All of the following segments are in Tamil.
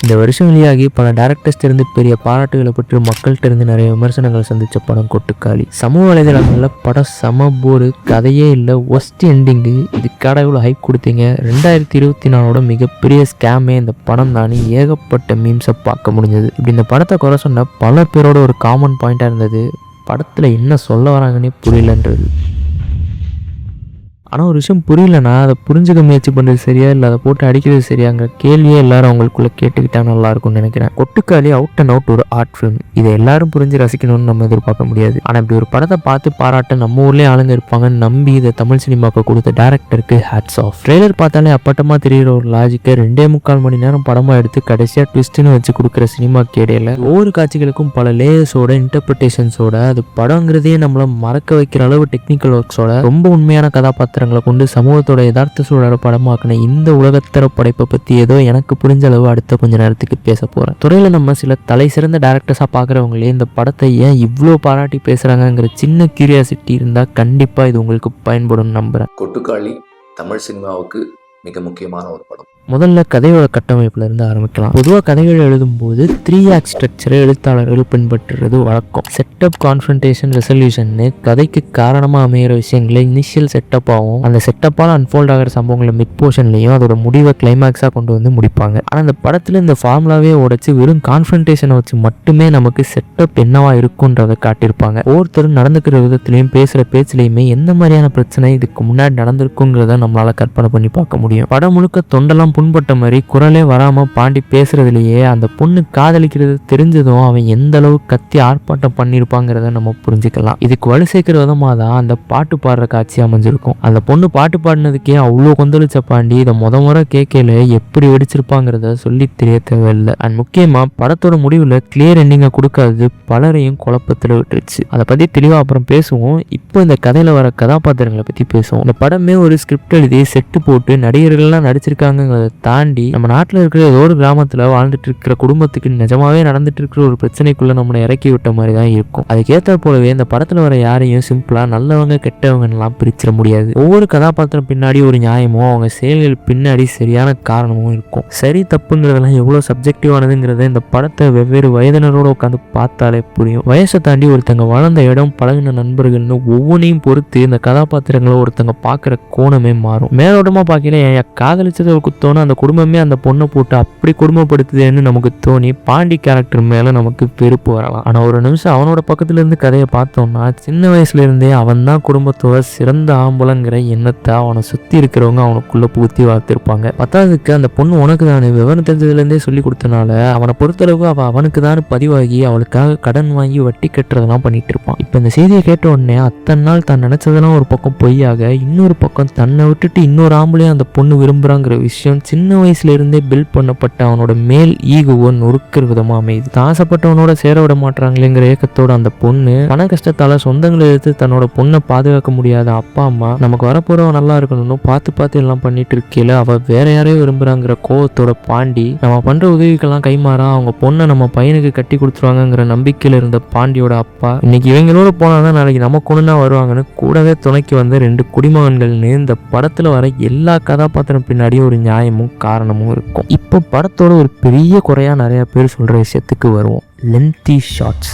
இந்த வருஷம் வெளியாகி பல டேரக்டர்ஸ் இருந்து பெரிய பாராட்டுகளை பெற்று மக்கள்கிட்ட இருந்து நிறைய விமர்சனங்கள் சந்திச்ச படம் கொட்டுக்காளி. சமூக வலைதளங்களில் படம் சம போரு, கதையே இல்லை, ஒஸ்ட் எண்டிங்கு, இதுக்காக இவ்வளோ ஹைப் கொடுத்தீங்க, 2024 மிகப்பெரிய ஸ்கேமே இந்த படம் தானே ஏகப்பட்ட மீம்ஸை பார்க்க முடிஞ்சது. இப்படி இந்த படத்தை குறை சொன்ன பல பேரோட ஒரு காமன் பாயிண்டாக இருந்தது, படத்தில் என்ன சொல்ல வராங்கன்னே புரியலன்றது. ஆனால் ஒரு விஷயம் புரியலன்னா அதை புரிஞ்சுக்க முயற்சி பண்ணுறது சரியா இல்லை அதை போட்டு அடிக்கிறது சரியாங்கிற கேள்வியே எல்லாரும் அவங்களுக்குள்ளே கேட்டுக்கிட்டா நல்லாயிருக்கும்னு நினைக்கிறேன். கொட்டுக்காளி அவுட் அண்ட் அவுட் ஒரு ஆர்ட் ஃபிலிம். இதை எல்லாரும் புரிஞ்சு ரசிக்கணும்னு நம்ம எதிர்பார்க்க முடியாது. ஆனால் இப்படி ஒரு படத்தை பார்த்து பாராட்ட நம்ம ஊர்லேயே ஆளுங்க இருப்பாங்கன்னு நம்பி இதை தமிழ் சினிமாவுக்கு கொடுத்த டேரக்டருக்கு ஹேட்ஸ் ஆஃப். ட்ரெய்லர் பார்த்தாலே அப்பட்டமாக தெரிகிற ஒரு லாஜிக்கை 2.25 மணி நேரம் படமாக எடுத்து கடைசியாக ட்விஸ்ட்டுன்னு வச்சு கொடுக்குற சினிமாக்கு இடையில ஒவ்வொரு காட்சிகளுக்கும் பல லேயர்ஸோட இன்டர்பிரிட்டேஷன்ஸோட அது படங்கிறதே நம்மளை மறக்க வைக்கிற அளவு டெக்னிக்கல் ஒர்க்ஸோட ரொம்ப உண்மையான கதாபாத்திரங்களை கொண்டு சமூகத்தோட யதார்த்த சூழலை படமாக்கின இந்த உலகத்தர படைப்பை பத்தி ஏதோ எனக்கு புரிஞ்ச அளவு அடுத்த கொஞ்ச நேரத்துக்கு பேச போறேன். துறையில நம்ம சில தலை சிறந்த டேரக்டர்ஸா பாக்குறவங்களே இந்த படத்தை ஏன் இவ்வளோ பாராட்டி பேசுறாங்கிற சின்ன கியூரியாசிட்டி இருந்தா கண்டிப்பா இது உங்களுக்கு பயன்படும் நம்புறேன். கொட்டுக்காளி தமிழ் சினிமாவுக்கு மிக முக்கியமான ஒரு படம். முதல்ல கதையோட கட்டமைப்புல இருந்து ஆரம்பிக்கலாம். பொதுவாக கதைகள் எழுதும்போது 3 ஆக்ட் ஸ்ட்ரக்சரை எழுத்தாளர்கள் பின்பற்றுறது வழக்கம். செட்டப், கான்ஃபரன்டேஷன், ரெசல்யூஷன்னு கதைக்கு காரணமாக அமைகிற விஷயங்களை இனிஷியல் செட்டப்பாகவும் அந்த செட்டப்பால் அன்ஃபோல்ட் ஆகிற சம்பவங்களை மிட் போர்ஷன்லையும் அதோட முடிவை கிளைமேக்ஸாக கொண்டு வந்து முடிப்பாங்க. ஆனால் இந்த படத்தில் இந்த ஃபார்முலாவே உடைச்சு வெறும் கான்ஃபரன்டேஷனை வச்சு மட்டுமே நமக்கு செட்டப் என்னவா இருக்குன்றதை காட்டியிருப்பாங்க. ஒவ்வொருத்தரும் நடந்துக்கிற விதத்திலையும் பேசுகிற பேச்சிலையுமே எந்த மாதிரியான பிரச்சனை இதுக்கு முன்னாடி நடந்திருக்குங்கிறத நம்மளால கற்பனை பண்ணி பார்க்க முடியும். படம் முழுக்க தொண்டெல்லாம் புண்பட்ட மாதிரி குரலே வராம பாண்டி பேசுறதுலயே அந்த பொண்ணு காதலிக்கிறது தெரிஞ்சதும் அவன் எந்த அளவு கத்தி ஆர்ப்பாட்டம் பண்ணிருப்பாங்கிறத நம்ம புரிஞ்சுக்கலாம். இதுக்கு வலு சேர்க்கிற விதமா தான் அந்த பாட்டு பாடுற காட்சி அமைஞ்சிருக்கும். அந்த பொண்ணு பாட்டு பாடினதுக்கே அவ்வளோ கொந்தளிச்ச பாண்டி இதை முறை கேட்கல எப்படி வெடிச்சிருப்பாங்கிறத சொல்லி தெரிய தேவையில்லை. அண்ட் முக்கியமா படத்தோட முடிவுல கிளியர் எண்டிங்கை கொடுக்காது பலரையும் குழப்பத்தில் விட்டுருச்சு. அதை பத்தி தெளிவா அப்புறம் பேசுவோம். இப்போ இந்த கதையில வர கதாபாத்திரங்களை பத்தி பேசுவோம். இந்த படமே ஒரு ஸ்கிரிப்ட் எழுதி செட்டு போட்டு நடிகர்கள்லாம் நடிச்சிருக்காங்கிறத தாண்டி நம்ம நாட்டில் இருக்கிற ஏதோ ஒரு கிராமத்தில் வாழ்ந்துட்டு இருக்கிற குடும்பத்துக்கு நிஜமாவே நடந்துட்டு இருக்கிற ஒரு பிரச்சனைக்குள்ள நம்மளை இறக்கி விட்ட மாதிரி தான் இருக்கும். அதுக்கேற்ற போலவே இந்த படத்தில் வர யாரையும் சிம்பிளா நல்லவங்க கெட்டவங்கலாம் பிரிச்சிட முடியாது. ஒவ்வொரு கதாபாத்திரம் பின்னாடி ஒரு நியாயமும் அவங்க செயல்கள் பின்னாடி சரியான காரணமும் இருக்கும். சரி தப்புங்கிறதெல்லாம் எவ்வளோ சப்ஜெக்டிவானதுங்கிறத இந்த படத்தை வெவ்வேறு வயதினரோட உட்காந்து பார்த்தாலே புரியும். வயசை தாண்டி ஒருத்தங்க வளர்ந்த இடம், பழகின நண்பர்கள்னு ஒவ்வொன்றையும் பொறுத்து இந்த கதாபாத்திரங்களை ஒருத்தங்க பார்க்குற கோணமே மாறும். மேலோட்டமாக பார்க்கல காதலிச்சதை ஒரு குத்தோன்னு அந்த குடும்பமே அந்த பொண்ணை போட்டு அப்படி குடும்பப்படுத்துதுன்னு நமக்கு தோணி பாண்டி கேரக்டர் மேல நமக்கு வெறுப்பு வரலாம். ஆனா ஒரு நிமிஷம் அவனோட பக்கத்துல இருந்து கதையை பார்த்தோம்னா சின்ன வயசுல இருந்தே அவன் தான் குடும்பத்தோட சிறந்த ஆம்பளங்கிற எண்ணத்தை அவனை சுத்தி இருக்கிறவங்க அவனுக்குள்ள புகுத்தி வளர்த்திருப்பாங்க. பத்தாவதுக்கு அந்த பொண்ணு உனக்கு தானே விவரம் தெரிஞ்சதுல இருந்தே சொல்லி கொடுத்தனால அவனை பொறுத்தளவு அவனுக்கு தான் பதிவாகி அவளுக்காக கடன் வாங்கி வட்டி கட்டுறதெல்லாம் பண்ணிட்டு இருப்பான். இப்ப இந்த செய்தியை கேட்ட உடனே அத்தனை நாள் தான் நினைச்சதெல்லாம் ஒரு பக்கம் பொய்யாக, இன்னொரு பக்கம் தன்னை விட்டுட்டு இன்னொரு ஆம்பளையும் அந்த பொண்ணு விரும்புறாங்கிற விஷயம் சின்ன வயசுல இருந்தே பில்ட் பண்ணப்பட்ட அவனோட மேல் ஈகோவை நொறுக்கிற விதமா அமையுது. ஆசைப்பட்டவனோட சேர விட மாட்டாங்களேங்கிற ஏக்கத்தோட அந்த பொண்ணு பண கஷ்டத்தால சொந்தங்களை எடுத்து தன்னோட பொண்ணை பாதுகாக்க முடியாத அப்பா அம்மா நமக்கு வரப்போறவன் நல்லா இருக்கணும்னு பார்த்து எல்லாம் பண்ணிட்டு இருக்கையில அவ வேற யாரையும் விரும்புறாங்கிற கோவத்தோட பாண்டி நம்ம பண்ற உதவிக்கெல்லாம் கைமாறா அவங்க பொண்ணை நம்ம பையனுக்கு கட்டி கொடுத்துருவாங்கிற நம்பிக்கையில இருந்த பாண்டியோட அப்பா இன்னைக்கு இவங்களோட போனாதான் நாளைக்கு நம்ம கொண்டுதான் வருவாங்கன்னு கூடவே துணைக்கு வந்த 2 குடிமகன்கள்னு இந்த படத்துல வர எல்லா கதாபாத்திரம் பின்னாடியும் ஒரு நியாயமும் காரணமும் இருக்கும். இப்போ படத்தோட ஒரு பெரிய குறையா நிறைய பேர் சொல்ற விஷயத்துக்கு வருவோம். Lengthy shorts.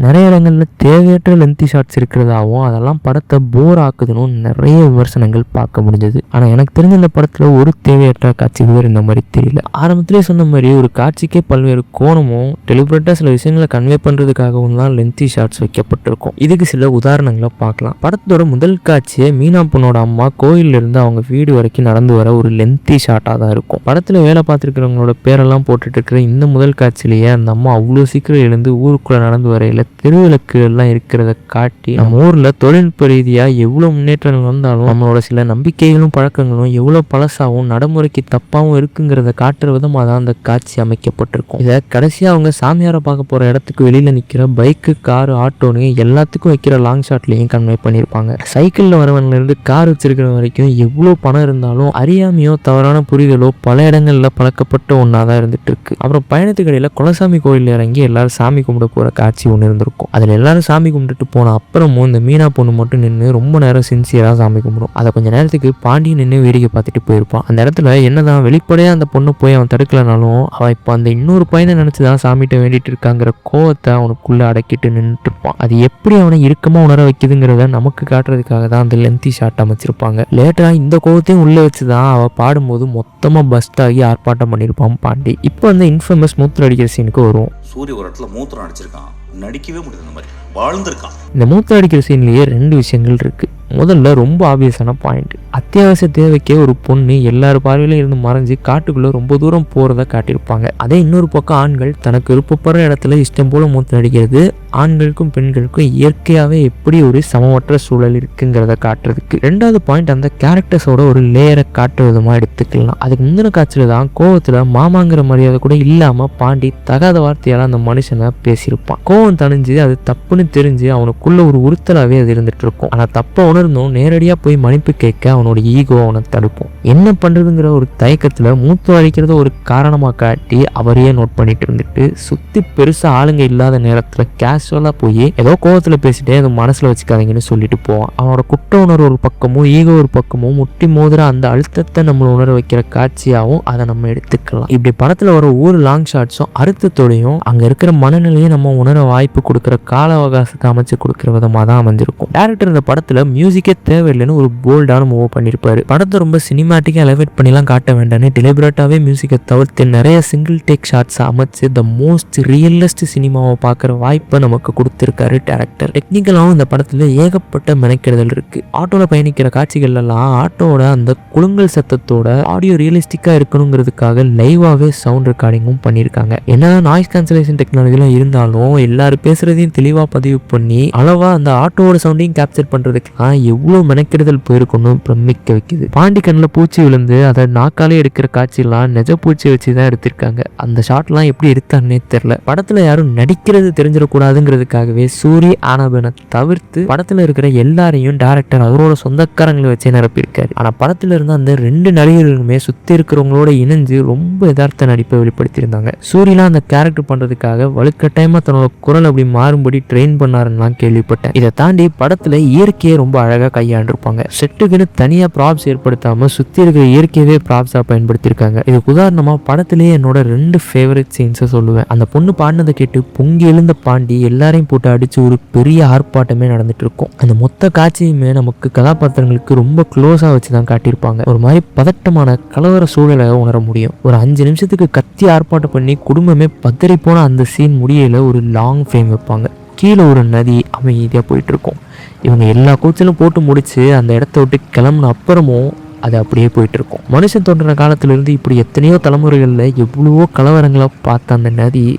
நிறைய இடங்களில் தேவையற்ற லென்த்தி ஷார்ட்ஸ் இருக்கிறதாகவும் அதெல்லாம் படத்தை போர் ஆக்குதுன்னு நிறைய விமர்சனங்கள் பார்க்க முடிஞ்சது. ஆனால் எனக்கு தெரிஞ்ச இந்த படத்தில் ஒரு தேவையற்ற காட்சி வேறு இந்த மாதிரி தெரியல. ஆரம்பத்திலே சொன்ன மாதிரி ஒரு காட்சிக்கே பல்வேறு கோணமும் டெலிபரேட்டாக சில விஷயங்களை கன்வே பண்ணுறதுக்காகவும் தான் லென்த்தி ஷார்ட்ஸ் வைக்கப்பட்டிருக்கும். இதுக்கு சில உதாரணங்களை பார்க்கலாம். படத்தோட முதல் காட்சியை மீனா பொண்ணோட அம்மா கோயிலிருந்து அவங்க வீடு வரைக்கும் நடந்து வர ஒரு லென்த்தி ஷார்ட்டாக தான் இருக்கும். படத்தில் வேலை பார்த்துருக்கிறவங்களோட பேரெல்லாம் போட்டுட்டு இருக்கிற இந்த முதல் காட்சியிலேயே அந்த அம்மா அவ்வளோ சீக்கிரம் எழுந்து ஊருக்குள்ளே நடந்து வரையில தெருவிளக்கு எல்லாம் இருக்கிறத காட்டி நம்ம ஊர்ல தொழில்நுட்ப ரீதியா எவ்வளவு முன்னேற்றங்கள் வந்தாலும் நம்மளோட சில நம்பிக்கைகளும் பழக்கங்களும் எவ்வளவு பழசாவும் நடைமுறைக்கு தப்பாவும் இருக்குங்கிறத காட்டுற விதமா தான் அந்த காட்சி அமைக்கப்பட்டிருக்கும். இதை கடைசியா அவங்க சாமியாரை பார்க்க போற இடத்துக்கு வெளியில நிக்கிற பைக்கு, காரு, ஆட்டோன்னு எல்லாத்துக்கும் வைக்கிற லாங் ஷாட்லயும் கன்வே பண்ணியிருப்பாங்க. சைக்கிள்ல வரவன்ல இருந்து கார் வச்சிருக்கிற வரைக்கும் எவ்வளவு பணம் இருந்தாலும் அறியாமையோ தவறான புரிதலோ பல இடங்கள்ல பழக்கப்பட்ட ஒன்னாதான் இருந்துட்டு இருக்கு. அப்புறம் பயணத்துக்கு இடையில குலசாமி கோயில் இறங்கி எல்லாரும் சாமி கும்பிட போற காட்சி ஒன்று நடந்திருக்கும். அதில் எல்லாரும் சாமி கும்பிட்டுட்டு போன அப்புறமும் இந்த மீனா பொண்ணு மட்டும் நின்று ரொம்ப நேரம் சின்சியராக சாமி கும்பிடும். அதை கொஞ்சம் நேரத்துக்கு பாண்டியன் நின்று வேடிக்கை பார்த்துட்டு போயிருப்பான். அந்த இடத்துல என்னதான் வெளிப்படையாக அந்த பொண்ணை போய் அவன் தடுக்கலனாலும் அவன் இப்போ அந்த இன்னொரு பையனை நினச்சிதான் சாமிகிட்ட வேண்டிட்டு இருக்காங்கிற கோவத்தை அவனுக்குள்ளே அடக்கிட்டு நின்றுட்டு இருப்பான். அது எப்படி அவனை இறுக்கமாக உணர வைக்குதுங்கிறத நமக்கு காட்டுறதுக்காக தான் அந்த லென்த்தி ஷாட் அமைச்சிருப்பாங்க. லேட்டராக இந்த கோவத்தையும் உள்ளே வச்சு தான் அவள் பாடும்போது மொத்தமாக பஸ்ட் ஆகி ஆர்ப்பாட்டம் பண்ணியிருப்பான் பாண்டி. இப்போ அந்த இன்ஃபேமஸ் மூத்திரம் அடிக்கிற சீனுக்கு வருவோம். சூரிய ஒரு இடத்துல மூத்திரம் அடிச்சிருக்கான், நடிக்கவே முடியாது, இந்த மாதிரி வாழ்ந்திருக்கான். இந்த மூத்திரம் அடிக்கிற சீன்லேயே 2 விஷயங்கள் இருக்குது. முதல்ல ரொம்ப ஆப்வியஸான பாயிண்ட், அத்தியாவசிய தேவைக்கே ஒரு பொண்ணு எல்லாரும் பார்வையிலும் இருந்து மறைஞ்சு காட்டுக்குள்ளே ரொம்ப தூரம் போகிறத காட்டியிருப்பாங்க. அதே இன்னொரு பக்கம் ஆண்கள் தனக்கு விருப்பப்படுற இடத்துல இஷ்டம் போல மூத்திரம் அடிக்கிறது ஆண்களுக்கும் பெண்களுக்கும் இயற்கையாகவே எப்படி ஒரு சமமற்ற சூழல் இருக்குங்கிறத காட்டுறதுக்கு. 2வது பாயிண்ட், அந்த கேரக்டர்ஸோட ஒரு லேயரை காட்டுற விதமாக எடுத்துக்கலாம். அதுக்கு முந்தின காட்சியில் தான் கோவத்தில் மாமாங்கிற மரியாதை கூட இல்லாமல் பாண்டி தகாத வார்த்தையால் அந்த மனுஷனை பேசியிருப்பான். கோவம் தணிஞ்சு அது தப்புன்னு தெரிஞ்சு அவனுக்குள்ள ஒரு உறுத்தலாகவே அது இருந்துட்டு இருக்கும். ஆனால் தப்பை உணர்ந்தும் நேரடியாக போய் மன்னிப்பு கேட்க அவனோட ஈகோ அவனை தடுப்போம். என்ன பண்ணுறதுங்கிற ஒரு தயக்கத்தில் மூத்தம் அடிக்கிறத ஒரு காரணமாக காட்டி அவரையே நோட் பண்ணிட்டு இருந்துட்டு சுற்றி பெருசாக ஆளுங்க இல்லாத நேரத்தில் கேஷுவலாக போய் ஏதோ கோவத்தில் பேசிட்டே அதை மனசில் வச்சுக்காதீங்கன்னு சொல்லிட்டு போவான். அவனோட குற்ற உணர்வு ஒரு பக்கமும் ஈகோ ஒரு பக்கமும் முட்டி மோதுற அந்த அழுத்தத்தை நம்மளை உணர வைக்கிற காட்சியாகவும் அதை நம்ம எடுத்துக்கலாம். இப்படி படத்தில் வர ஒவ்வொரு லாங் ஷாட்ஸும் அர்த்தத்தோடையும் அங்கே இருக்கிற மனநிலையை நம்ம உணர வாய்ப்பு கொடுக்குற கால அவகாசத்தை அமைச்சு கொடுக்குற விதமாக தான் அமைஞ்சிருக்கும். டேரக்டர் இந்த படத்தில் மியூசிக்கே தேவையில்லைன்னு ஒரு போல்டான மூவ் பண்ணியிருப்பாரு. படத்தை ரொம்ப சினிமாட்டிக்காக எலவேட் பண்ணிலாம் காட்ட வேண்டாம்னு டெலிபரேட்டாகவே மியூசிக்கை தவிர்த்து நிறைய சிங்கிள் டேக் ஷாட்ஸ் அமைச்சு த மோஸ்ட் ரியலிஸ்ட் சினிமாவை பார்க்குற வாய்ப்பை நமக்கு கொடுத்துருக்காரு டேரக்டர். டெக்னிக்கலாகவும் இந்த படத்தில் ஏகப்பட்ட மெனக்கெடுதல் இருக்குது. ஆட்டோவில் பயணிக்கிற காட்சிகள்லாம் ஆட்டோட அந்த குலுங்கல் சத்தத்தோட ஆடியோ ரியலிஸ்டிக்காக இருக்கணுங்கிறதுக்காக லைவாகவே சவுண்ட் ரெக்கார்டிங்கும் பண்ணியிருக்காங்க. என்னதான் நாய்ஸ் கேன்சலேஷன் டெக்னாலஜிலாம் இருந்தாலும் எல்லாரும் பேசுகிறதையும் தெளிவாக பதிவு பண்ணி அளவாக அந்த ஆட்டோவோட சவுண்டையும் கேப்சர் பண்ணுறதுக்கெல்லாம் எவ்வளோ மெனக்கெடுதல் போயிருக்கணும் பிரமிக்க வைக்குது. பாண்டி கண்ணில் பூச்சி விழுந்து அதை நாக்காலே எடுக்கிற காட்சியெல்லாம் நெஜ பூச்சி வச்சு தான் எடுத்திருக்காங்க. அந்த ஷாட்லாம் எப்படி எடுத்தான்னே தெரில. படத்தில் யாரும் நடிக்கிறது தெரிஞ்சிடக்கூடாதுங்கிறதுக்காகவே சூரி ஆனாபனை தவிர்த்து படத்தில் இருக்கிற எல்லாரையும் டேரக்டர் அவரோட சொந்தக்காரங்களை வச்சே நிரப்பியிருக்காரு. ஆனால் படத்தில் இருந்த அந்த 2 நடிகர்களுமே சுற்றி இருக்கிறவங்களோட இணைஞ்சு ரொம்ப யதார்த்த நடிப்பை வெளிப்படுத்தியிருந்தாங்க. சூரியலாம் அந்த கேரக்டர் பண்ணுறதுக்காக வலுக்கட்டாயமாக தன்னோட குரல் அப்படி மாறும்படி ட்ரெயின் பண்ணாருன்னு கேள்விப்பட்டேன். இதை தாண்டி படத்தில் இயற்கையை ரொம்ப அழகாக கையாண்டிருப்பாங்க. செட்டுக்குன்னு தனியாக ப்ராப்ஸ் ஏற்படுத்தாமல் சுற்றி இருக்கிற இயற்கையவே ப்ராப்ஸாக பயன்படுத்தியிருக்காங்க. இதுக்கு உதாரணமாக படத்திலேயே என்னோட 2 ஃபேவரட் சீன்ஸை சொல்லுவேன். அந்த பொண்ணு பாடினதை கேட்டு பொங்கி எழுந்த பாண்டி எல்லாரையும் போட்டு அடித்து ஒரு பெரிய ஆர்ப்பாட்டமே நடந்துட்டு இருக்கும். அந்த மொத்த காட்சியுமே நமக்கு கதாபாத்திரங்களுக்கு ரொம்ப க்ளோஸாக வச்சு தான் காட்டியிருப்பாங்க. ஒரு மாதிரி பதட்டமான கலவர சூழலை உணர முடியும். ஒரு 5 நிமிஷத்துக்கு கத்தி ஆர்ப்பாட்டம் பண்ணி குடும்பமே பதறி போன அந்த சீன் முடியல ஒரு லாங் ஃப்ரேம் வைப்பாங்க. கீழே ஒரு நதி அமைதியாக போயிட்டு இருக்கும். இவங்க எல்லா கூச்சலும் போட்டு முடிச்சு அந்த இடத்த விட்டு கிளம்புன அப்புறமும் அது அப்படியே போயிட்டு இருக்கும். மனுஷன் தோன்றின காலத்திலிருந்து இப்படி எத்தனையோ தலைமுறைகளில் எவ்வளவோ கலவரங்களை பார்த்த அந்த நதி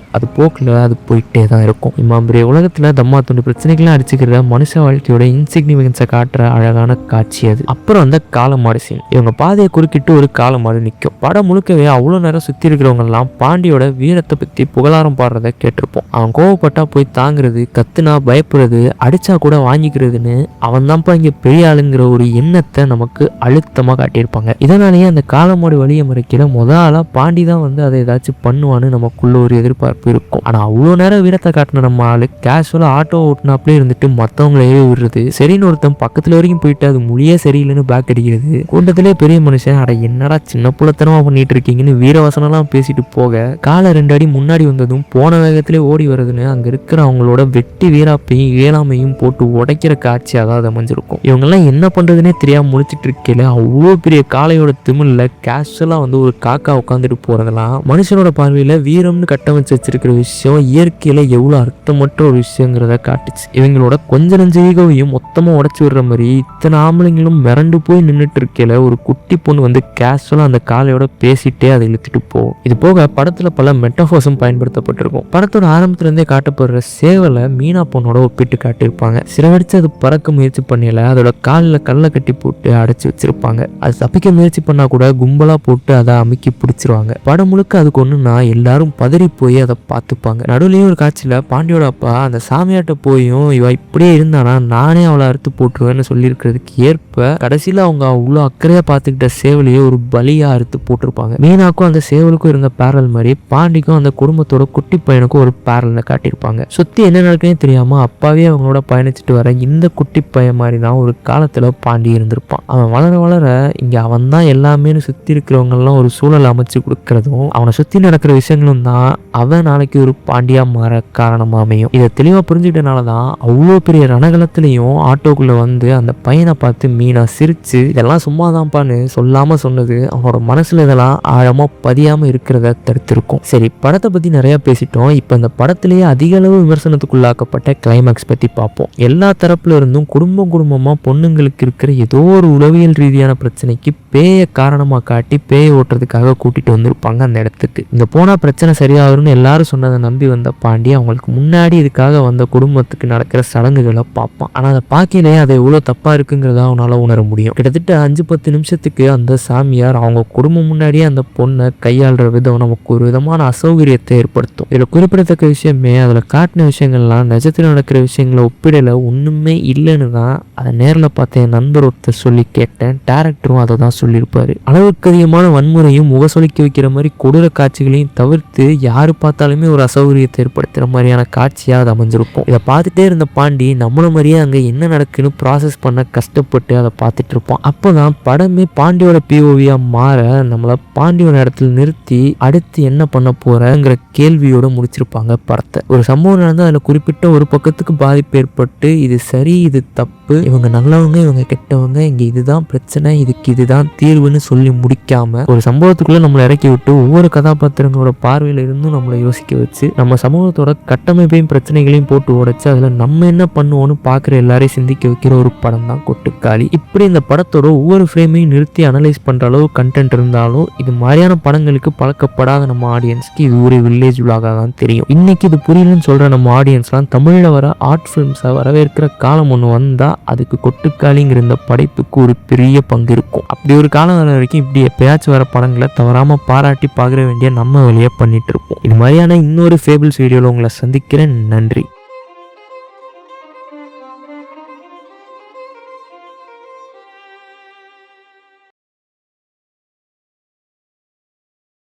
அது போக்கில் அது போயிட்டே தான் இருக்கும். இம்மாதிரி உலகத்தில் தம்மா துண்டு பிரச்சனைகள்லாம் அடிச்சுக்கிற மனுஷ வாழ்க்கையோட இன்சிக்னிஃபிகன்ஸை காட்டுற அழகான காட்சி அது. அப்புறம் அந்த காலமாடு சீன். இவங்க பாதையை குறுக்கிட்டு ஒரு காலமாடு நிற்கும். படம் முழுக்கவே அவ்வளோ நேரம் சுற்றி இருக்கிறவங்கலாம் பாண்டியோட வீரத்தை பற்றி புகழாரம் பாடுறத கேட்டிருப்போம். அவன் கோவப்பட்டா போய் தாங்கிறது, கத்துனா பயப்படுறது, அடிச்சா கூட வாங்கிக்கிறதுன்னு அவன் தான்ப்பா இங்கே பெரிய ஆளுங்கிற ஒரு எண்ணத்தை நமக்கு அழுத்தமாக காட்டியிருப்பாங்க. இதனாலேயே அந்த காலமாடு வழியை மறைக்கிற முதலா பாண்டி தான் வந்து அதை ஏதாச்சும் பண்ணுவான்னு நமக்குள்ள ஒரு எதிர்பார்ப்பு இருக்கும். ஆனா அவ்வளோ நேரம் வீரத்தை காட்டின நம்ம ஆளு கேஷுவலா ஆட்டோ ஓட்டுனாப்லேயே இருந்துட்டு மற்றவங்களையே விடுறது, சரின்னு ஒருத்தன் பக்கத்துல வரைக்கும் போயிட்டு அது மொழியே சரியில்லைன்னு பேக் அடிக்கிறது, கூட்டத்திலே பெரிய மனுஷன் அட என்னடா சின்ன புள்ளத்தனமா பண்ணிட்டு இருக்கீங்கன்னு வீரவசனம்லாம் பேசிட்டு போக காலை 2 அடி முன்னாடி வந்ததும் போன வேகத்திலே ஓடி வருதுன்னு அங்க இருக்கிற அவங்களோட வெட்டி வீராப்பையும் இயலாமையும் போட்டு உடைக்கிற காட்சி அதாவது அமைஞ்சிருக்கும். இவங்கெல்லாம் என்ன பண்றதுன்னே தெரியாம முடிச்சிட்டு இருக்கல அவ்வளோ பெரிய காளையோட திமில்ல கேஷுவலாக வந்து ஒரு காக்கா உட்காந்துட்டு போகிறதெல்லாம் மனுஷனோட பார்வையில் வீரம்னு கட்டமைச்சு வச்சிருக்கிற விஷயம் இயற்கையில் எவ்வளோ அர்த்தமற்ற ஒரு விஷயங்கிறத காட்டுச்சு. இவங்களோட கொஞ்ச நஞ்ச ஈகோவையும் மொத்தமாக உடச்சி விடுற மாதிரி இத்தனை ஆம்பளைங்களும் மிரண்டு போய் நின்றுட்டு இருக்கல ஒரு குட்டி பொண்ணு வந்து கேஷுவலாக அந்த காளையோட பேசிட்டே அதை இழுத்துட்டு போகும். இது போக படத்தில் பல மெட்டஃபோர்ஸும் பயன்படுத்தப்பட்டிருக்கும். படத்தோட ஆரம்பத்துலேருந்தே காட்டப்படுற சேவலை மீனா பொண்ணோட ஒப்பிட்டு காட்டியிருப்பாங்க. சிறகடிச்சு அது பறக்க முயற்சி பண்ணல, அதோட காலில் கல்லை கட்டி போட்டு அடைச்சி வச்சிருப்பாங்க. அது தப்பிக்க முயற்சி பண்ணா கூட கும்பலா போட்டு அதை அமுக்கி பிடிச்சிருவாங்க. படம் முழுக்க அதுக்கு ஒண்ணுன்னா எல்லாரும் பதறி போய் அதை பார்த்துப்பாங்க. நடுவுலயும் ஒரு காட்சியில பாண்டியோட அப்பா அந்த சாமியாட்ட போயும் இவ இப்படியே இருந்தானா நானே அவளை அறுத்து போட்டுருவேன்னு சொல்லியிருக்கிறதுக்கு ஏற்ப கடைசியில அவங்க அவ்வளோ அக்கறையா பார்த்துக்கிட்ட சேவலையே ஒரு பலியா அறுத்து போட்டிருப்பாங்க. மீனாக்கும் அந்த சேவலுக்கும் இருந்த பேரல் மாதிரி பாண்டிக்கும் அந்த குடும்பத்தோட குட்டி பையனுக்கும் ஒரு பேரலை காட்டியிருப்பாங்க. சுத்தி என்ன நடக்குன்னே தெரியாம அப்பாவே அவங்களோட பயணிச்சுட்டு வர இந்த குட்டி பையன் மாதிரி தான் ஒரு காலத்துல பாண்டி இருந்திருப்பான். அவன் வளர வளர இங்க அவன் தான் எல்லாமே சுத்தி இருக்கிறவங்க எல்லாம் ஒரு சூழல் அமைச்சு கொடுக்கறதும் அவனை சுத்தி நடக்கிற விஷயங்களும் தான் அவன் நாளைக்கு ஒரு பாண்டியா மாற காரணமா அமையும். இதை தெளிவா புரிஞ்சுக்கிட்டனாலதான் அவ்வளோ பெரிய ரணகலத்திலையும் ஆட்டோக்குள்ள வந்து அந்த பையனை பார்த்து மீனா சிரிச்சு இதெல்லாம் சும்மாதான்ப்பான்னு சொல்லாம சொன்னது அவனோட மனசுல இதெல்லாம் ஆழமா பதியாம இருக்கிறத தடுத்திருக்கும். சரி, படத்தை பத்தி நிறைய பேசிட்டோம். இப்ப இந்த படத்திலேயே அதிக அளவு விமர்சனத்துக்குள்ளாக்கப்பட்ட கிளைமேக்ஸ் பத்தி பார்ப்போம். எல்லா தரப்புல இருந்தும் குடும்பமா பொண்ணுங்களுக்கு இருக்கிற ஏதோ ஒரு உளவியல் ரீதியான பிரச்சனைக்கு பேய காரணமா காட்டி பேய ஓட்டுறதுக்காக கூட்டிட்டு வந்திருப்பாங்க அந்த இடத்துக்கு. இங்க போனா பிரச்சனை சரியாகும்னு எல்லாரும் சொன்னதை நம்பி வந்த பாண்டி அவங்களுக்கு முன்னாடி இதுக்காக வந்த குடும்பத்துக்கு நடக்கிற சடங்குகளை பார்ப்பான். ஆனா அதை பார்க்கலையே அதை எவ்வளவு தப்பா இருக்குங்கிறத அவனால உணர முடியும். கிட்டத்தட்ட 5-10 நிமிஷத்துக்கு அந்த சாமியார் அவங்க குடும்பம் முன்னாடியே அந்த பொண்ணை கையாளுற விதம் நமக்கு ஒரு விதமான அசௌகரியத்தை ஏற்படுத்தும். இதுல குறிப்பிடத்தக்க விஷயமே அதுல காட்டின விஷயங்கள்லாம் நிஜத்தில் நடக்கிற விஷயங்களை ஒப்பிடல ஒண்ணுமே இல்லைன்னு தான் அதை நேரில் பார்த்த என் நண்பர் ஒருத்தர் சொல்லி கேட்டேன். டேரக்டரும் அதை தான் சொல்லியிருப்பாரு. அளவுக்கு அதிகமான வன்முறையும் முகசொலிக்க வைக்கிற மாதிரி கொடூர காட்சிகளையும் தவிர்த்து யாரு பார்த்தாலுமே ஒரு அசௌகரியத்தை ஏற்படுத்துற மாதிரியான காட்சியா அது அமைஞ்சிருக்கும். இதை பார்த்துட்டே இருந்த பாண்டி நம்மள மாதிரியே அங்க என்ன நடக்குன்னு ப்ராசஸ் பண்ண கஷ்டப்பட்டு அதை பார்த்துட்டு இருப்போம். அப்போதான் படமே பாண்டியோட பிஓவியா மாற நம்மள பாண்டியோட இடத்துல நிறுத்தி அடுத்து என்ன பண்ண போறங்கிற கேள்வியோட முடிச்சிருப்பாங்க படத்தை. ஒரு சம்பவம் நடந்து அதுல குறிப்பிட்ட ஒரு பக்கத்துக்கு பாதிப்பு ஏற்பட்டு இது சரி இது தப்பு, இவங்க நல்லவங்க இவங்க கெட்டவங்க, இங்க இதுதான் பிரச்சனை இதுக்கு இதுதான் தீர்வுன்னு சொல்லி முடிக்காம ஒரு சம்பவத்துக்குள்ள நம்மளை இறக்கி விட்டு ஒவ்வொரு கதாபாத்திரங்களோட பார்வையில இருந்தும் நம்மளை யோசிக்க வச்சு நம்ம சமூகத்தோட கட்டமைப்பையும் பிரச்சனைகளையும் போட்டு உடைச்சு அதுல நம்ம என்ன பண்ணுவோம்னு பாக்குற எல்லாரையும் சிந்திக்க வைக்கிற ஒரு படம் தான் கொட்டுக்காளி. இப்படி இந்த படத்தோட ஒவ்வொரு ஃப்ரேமையும் நிறுத்தி அனலைஸ் பண்ற அளவு கண்டென்ட் இருந்தாலும் இது மாதிரியான படங்களுக்கு பழக்கப்படாத நம்ம ஆடியன்ஸ்க்கு இது ஒரு வில்லேஜ் விலாகா தான் தெரியும். இன்னைக்கு இது புரியலன்னு சொல்ற நம்ம ஆடியன்ஸ்லாம் தமிழ்ல வர ஆர்ட் ஃபிலிம்ஸை வரவேற்கிற காலம் ஒன்று வந்தா அதுக்கு கொட்டுக்காளிங்கிற இந்த படைப்புக்கு ஒரு பெரிய பங்கு இருக்கும். அப்படி ஒரு காலம் வர வரைக்கும் இப்படி எப்பயாச்சும் வர படங்களை தவறாம பாராட்டி பார்க்க வேண்டிய நம்ம வழியை பண்ணிட்டு இருப்போம். இது மாதிரியான இன்னொரு ஃபேபிள்ஸ் வீடியோவில் உங்களை சந்திக்கிறேன். நன்றி.